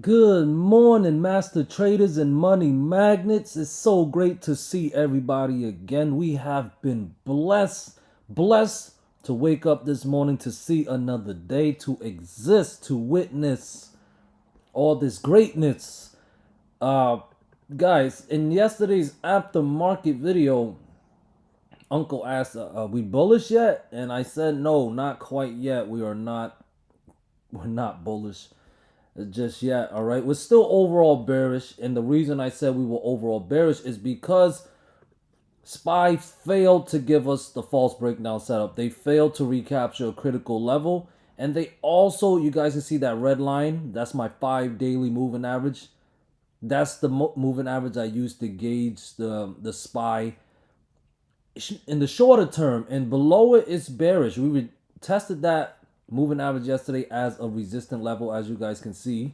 Good morning, master traders and money magnets. It's so great to see everybody again. We have been blessed to wake up this morning to see another day, to exist, to witness all this greatness. Uh, Guys, in yesterday's aftermarket video, Uncle asked, "Are we bullish yet?" And I said, "No, not quite yet. We're not bullish just yet. All right, we're still overall bearish, and the reason I said we were overall bearish is because SPY failed to give us the false breakdown setup. They failed to recapture a critical level, and they also, you guys can see that red line. That's my 5 daily moving average. That's the moving average I use to gauge the SPY in the shorter term, and below it is bearish. We tested that moving average yesterday as a resistant level, as you guys can see,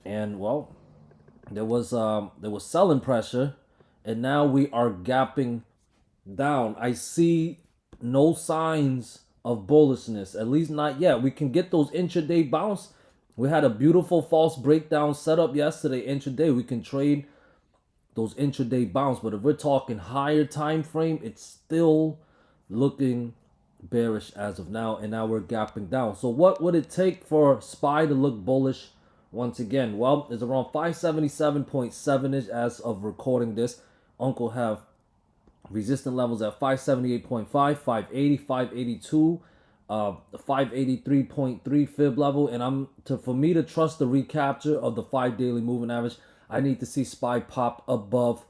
and well, there was selling pressure, and now we are gapping down. I see no signs of bullishness, at least not yet. We can get those intraday bounce. We had a beautiful false breakdown setup yesterday. Intraday, we can trade those intraday bounce, but if we're talking higher time frame, it's still looking bearish as of now, and now we're gapping down. So what would it take for SPY to look bullish once again? Well, it's around 577.7ish as of recording this. Uncle have resistant levels at 578.5, 580, 582, 583.3 fib level, and for me to trust the recapture of the 5 daily moving average, I need to see SPY pop above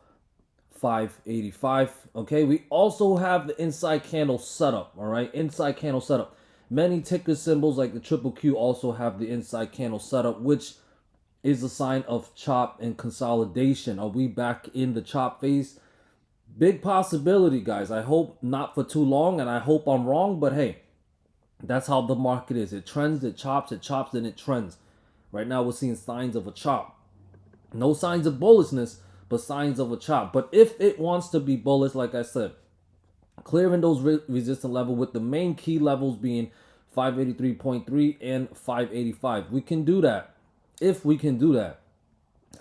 585. Okay, we also have the inside candle setup. All right, inside candle setup. Many ticker symbols like the QQQ also have the inside candle setup, which is a sign of chop and consolidation. Are we back in the chop phase? Big possibility, guys. I hope not for too long, and I hope I'm wrong, but hey, that's how the market is. It trends, it chops, and it trends. Right now, we're seeing signs of a chop. No signs of bullishness, but signs of a chop. But if it wants to be bullish, like I said, clearing those resistance level with the main key levels being 583.3 and 585. We can do that. If we can do that,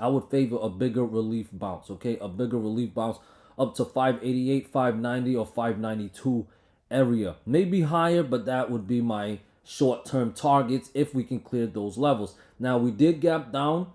I would favor a bigger relief bounce, okay? A bigger relief bounce up to 588, 590, or 592 area. Maybe higher, but that would be my short-term targets if we can clear those levels. Now, we did gap down.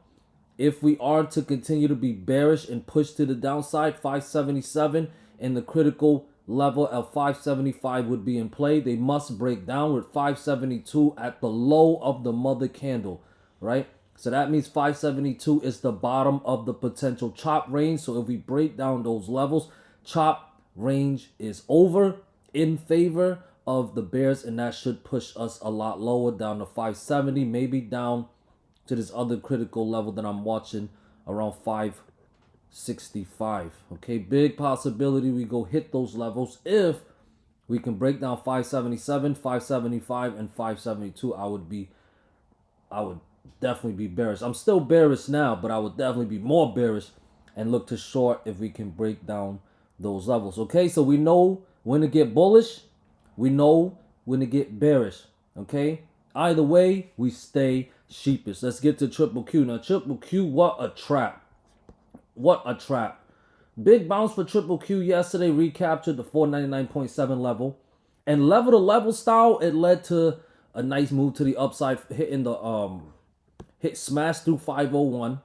If we are to continue to be bearish and push to the downside, 577 and the critical level of 575 would be in play. They must break down with 572 at the low of the mother candle, right? So that means 572 is the bottom of the potential chop range. So if we break down those levels, chop range is over in favor of the bears, and that should push us a lot lower, down to 570, maybe down to this other critical level that I'm watching around 565. Okay, big possibility we go hit those levels if we can break down 577, 575, and 572. I would definitely be bearish. I'm still bearish now, but I would definitely be more bearish and look to short if we can break down those levels. Okay, so we know when to get bullish, we know when to get bearish. Okay, either way, we stay sheepish. Let's get to triple Q. Now, triple Q, what a trap. What a trap. Big bounce for triple Q yesterday, recaptured the 499.7 level. And level to level style, it led to a nice move to the upside, hitting the hit smash through 501.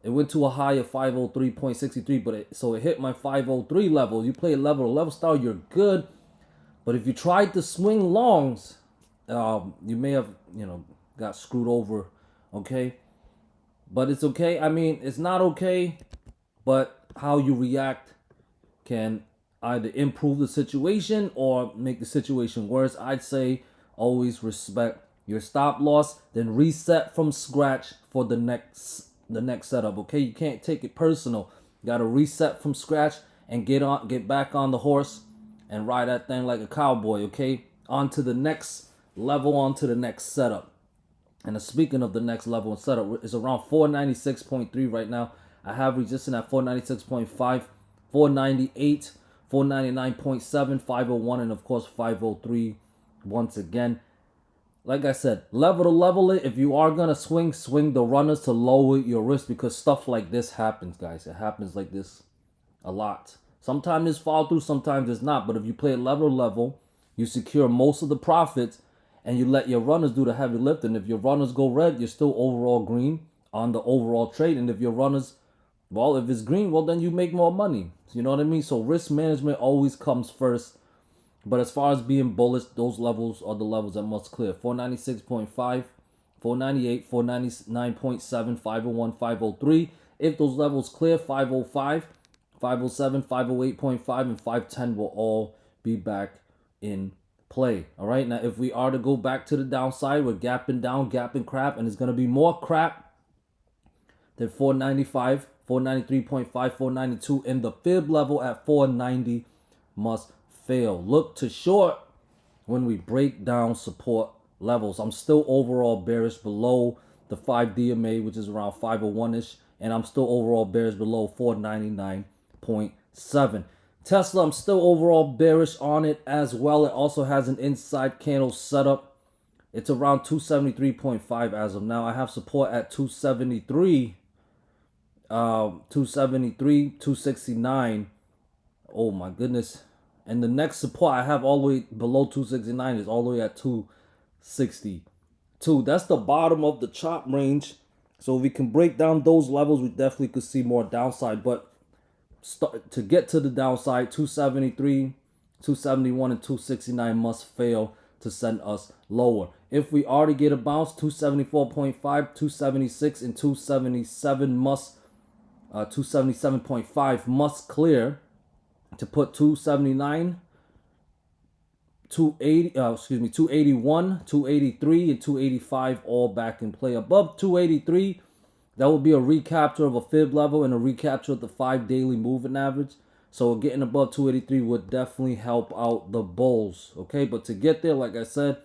It went to a high of 503.63, but it hit my 503 level. You play a level to level style, you're good. But if you tried to swing longs, you may have, got screwed over, okay? But it's okay. I mean, it's not okay, but how you react can either improve the situation or make the situation worse. I'd say always respect your stop loss, then reset from scratch for the next setup, okay? You can't take it personal. You got to reset from scratch and get back on the horse and ride that thing like a cowboy, okay? On to the next level, on to the next setup. And speaking of the next level and setup, it's around 496.3 right now. I have resistance at 496.5, 498, 499.7, 501, and of course 503 once again. like I said, level to level it. If you are gonna swing, swing the runners to lower your risk, because stuff like this happens, guys. It happens like this a lot. Sometimes it's fall through, sometimes it's not. But if you play it level to level, you secure most of the profits, and you let your runners do the heavy lifting. If your runners go red, you're still overall green on the overall trade. And if your runners, well, if it's green, well, then you make more money. You know what I mean? So risk management always comes first. But as far as being bullish, those levels are the levels that must clear. 496.5, 498, 499.7, 501, 503. If those levels clear, 505, 507, 508.5, and 510 will all be back in play. All right. Now, if we are to go back to the downside, we're gapping down, gapping crap, and it's going to be more crap than 495, 493.5, 492 in the fib level at 490 must fail. Look to short when we break down support levels. I'm still overall bearish below the 5 DMA, which is around 501-ish, and I'm still overall bearish below 499.7. Tesla, I'm still overall bearish on it as well. It also has an inside candle setup. It's around 273.5 as of now. I have support at 273, 269. Oh my goodness. And the next support I have all the way below 269 is all the way at 262. That's the bottom of the chop range. So if we can break down those levels, we definitely could see more downside. But to get to the downside, 273, 271, and 269 must fail to send us lower. If we are to get a bounce, 274.5, 276, and 277 must 277.5 must clear to put 279, 281, 283, and 285 all back in play. Above 283, that will be a recapture of a fib level and a recapture of the 5 daily moving average. So getting above 283 would definitely help out the bulls. Okay, but to get there, like I said,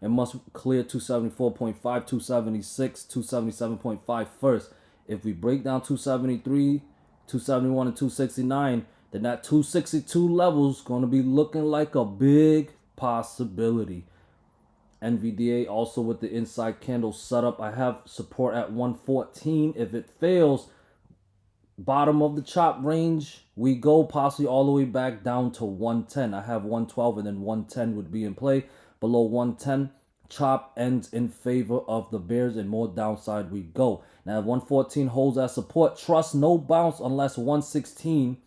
it must clear 274.5, 276, 277.5 first. If we break down 273, 271, and 269, then that 262 level is going to be looking like a big possibility. NVDA also with the inside candle setup. I have support at 114. If it fails, bottom of the chop range, we go possibly all the way back down to 110. I have 112 and then 110 would be in play. Below 110, chop ends in favor of the bears and more downside we go. Now if 114 holds as support, trust no bounce unless 116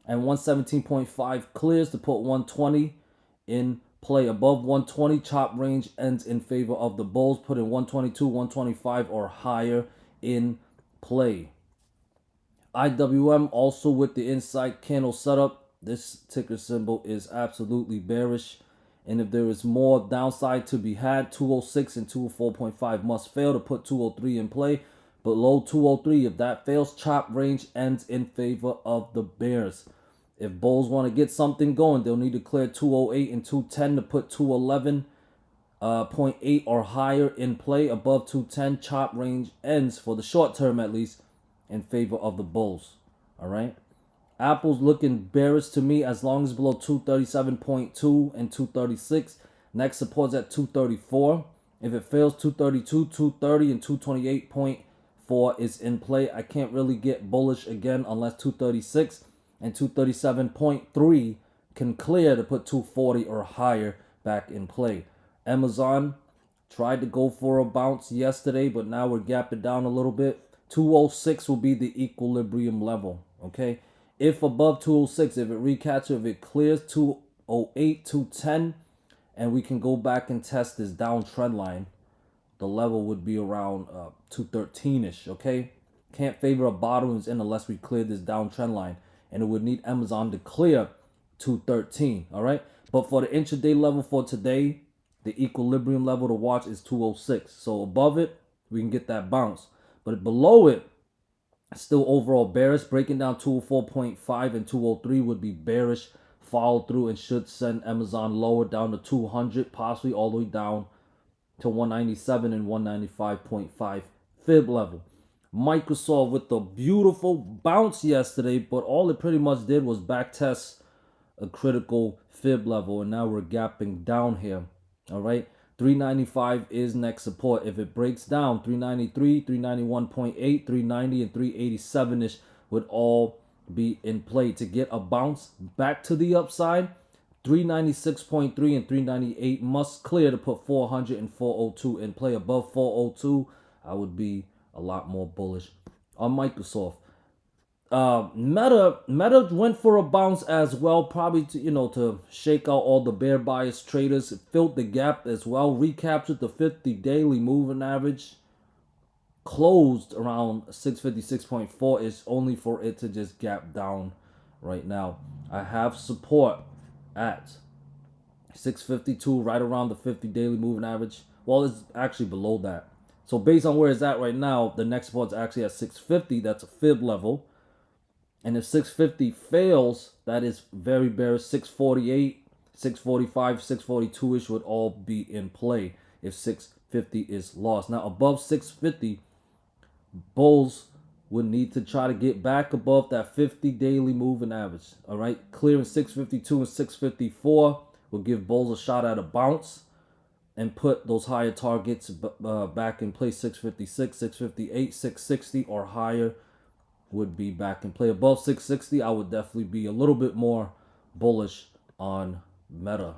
and 117.5 clears to put 120 in play. Above 120, chop range ends in favor of the bulls, putting 122, 125 or higher in play. IWM also with the inside candle setup. This ticker symbol is absolutely bearish. And if there is more downside to be had, 206 and 204.5 must fail to put 203 in play. Below 203, if that fails, chop range ends in favor of the bears. If bulls want to get something going, they'll need to clear 208 and 210 to put 211.8 or higher in play. Above 210, chop range ends, for the short term at least, in favor of the bulls. All right. Apple's looking bearish to me as long as below 237.2 and 236. Next support's at 234. If it fails, 232, 230, and 228.4 is in play. I can't really get bullish again unless 236 and 237.3 can clear to put 240 or higher back in play. Amazon tried to go for a bounce yesterday, but now we're gapping down a little bit. 206 will be the equilibrium level, okay? If above 206, if it recaptures, if it clears 208, 210, and we can go back and test this downtrend line, the level would be around 213-ish, okay? Can't favor a bottoms in unless we clear this downtrend line, and it would need Amazon to clear 213, all right? But for the intraday level for today, the equilibrium level to watch is 206. So above it, we can get that bounce. But below it, still overall bearish. Breaking down 204.5 and 203 would be bearish. Follow through and should send Amazon lower down to 200, possibly all the way down to 197 and 195.5 fib level. Microsoft with the beautiful bounce yesterday, but all it pretty much did was back test a critical fib level, and now we're gapping down here. All right. 395 is next support. If it breaks down, 393, 391.8, 390, and 387-ish would all be in play. To get a bounce back to the upside, 396.3 and 398 must clear to put 400 and 402 in play. Above 402, I would be a lot more bullish on Microsoft. Meta went for a bounce as well, probably to shake out all the bear bias traders. It filled the gap as well, recaptured the 50 daily moving average, closed around 656.4. It's only for it to just gap down right now. I have support at 652, right around the 50 daily moving average. Well, it's actually below that. So based on where it's at right now, the next support's actually at 650. That's a fib level. And if 650 fails, that is very bearish. 648, 645, 642-ish would all be in play if 650 is lost. Now, above 650, bulls would need to try to get back above that 50 daily moving average. All right, clearing 652 and 654 will give bulls a shot at a bounce and put those higher targets back in place. 656, 658, 660 or higher would be back in play. Above 660, I would definitely be a little bit more bullish on Meta.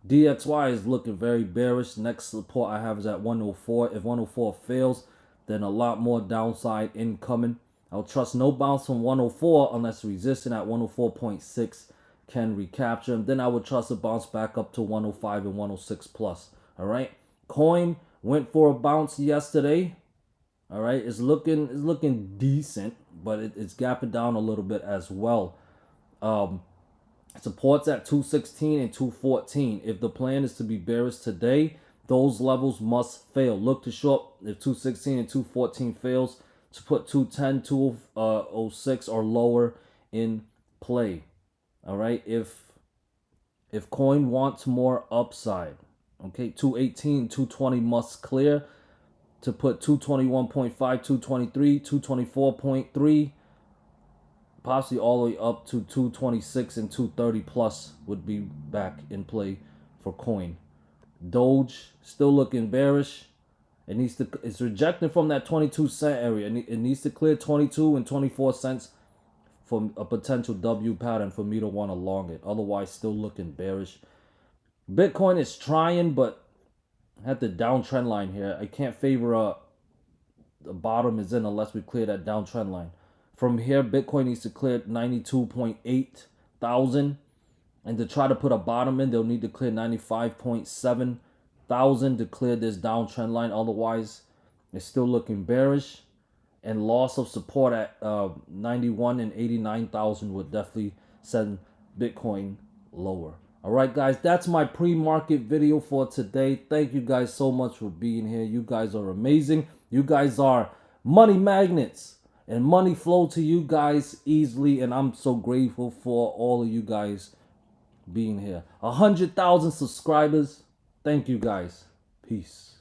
DXY is looking very bearish. Next support I have is at 104. If 104 fails, then a lot more downside incoming. I'll trust no bounce from 104 unless resistant at 104.6 can recapture. And then I would trust a bounce back up to 105 and 106 plus. All right. Coin went for a bounce yesterday. All right, it's looking decent, but it's gapping down a little bit as well. Supports at 216 and 214. If the plan is to be bearish today, those levels must fail. Look to short if 216 and 214 fails to put 210, 206 or lower in play. All right, if coin wants more upside, okay, 218, 220 must clear to put 221.5, 223, 224.3, possibly all the way up to 226 and 230 plus would be back in play for coin. Doge still looking bearish. It's rejecting from that 22-cent area. It needs to clear 22 and 24 cents for a potential W pattern for me to want to long it. Otherwise, still looking bearish. Bitcoin is trying, but at the downtrend line here, I can't favor the bottom is in unless we clear that downtrend line. From here, Bitcoin needs to clear 92.8 thousand, and to try to put a bottom in, they'll need to clear 95.7 thousand to clear this downtrend line. Otherwise, it's still looking bearish, and loss of support at 91 and 89,000 would definitely send Bitcoin lower. All right, guys, that's my pre-market video for today. Thank you guys so much for being here. You guys are amazing. You guys are money magnets, and money flow to you guys easily, and I'm so grateful for all of you guys being here. 100,000 subscribers. Thank you guys. Peace.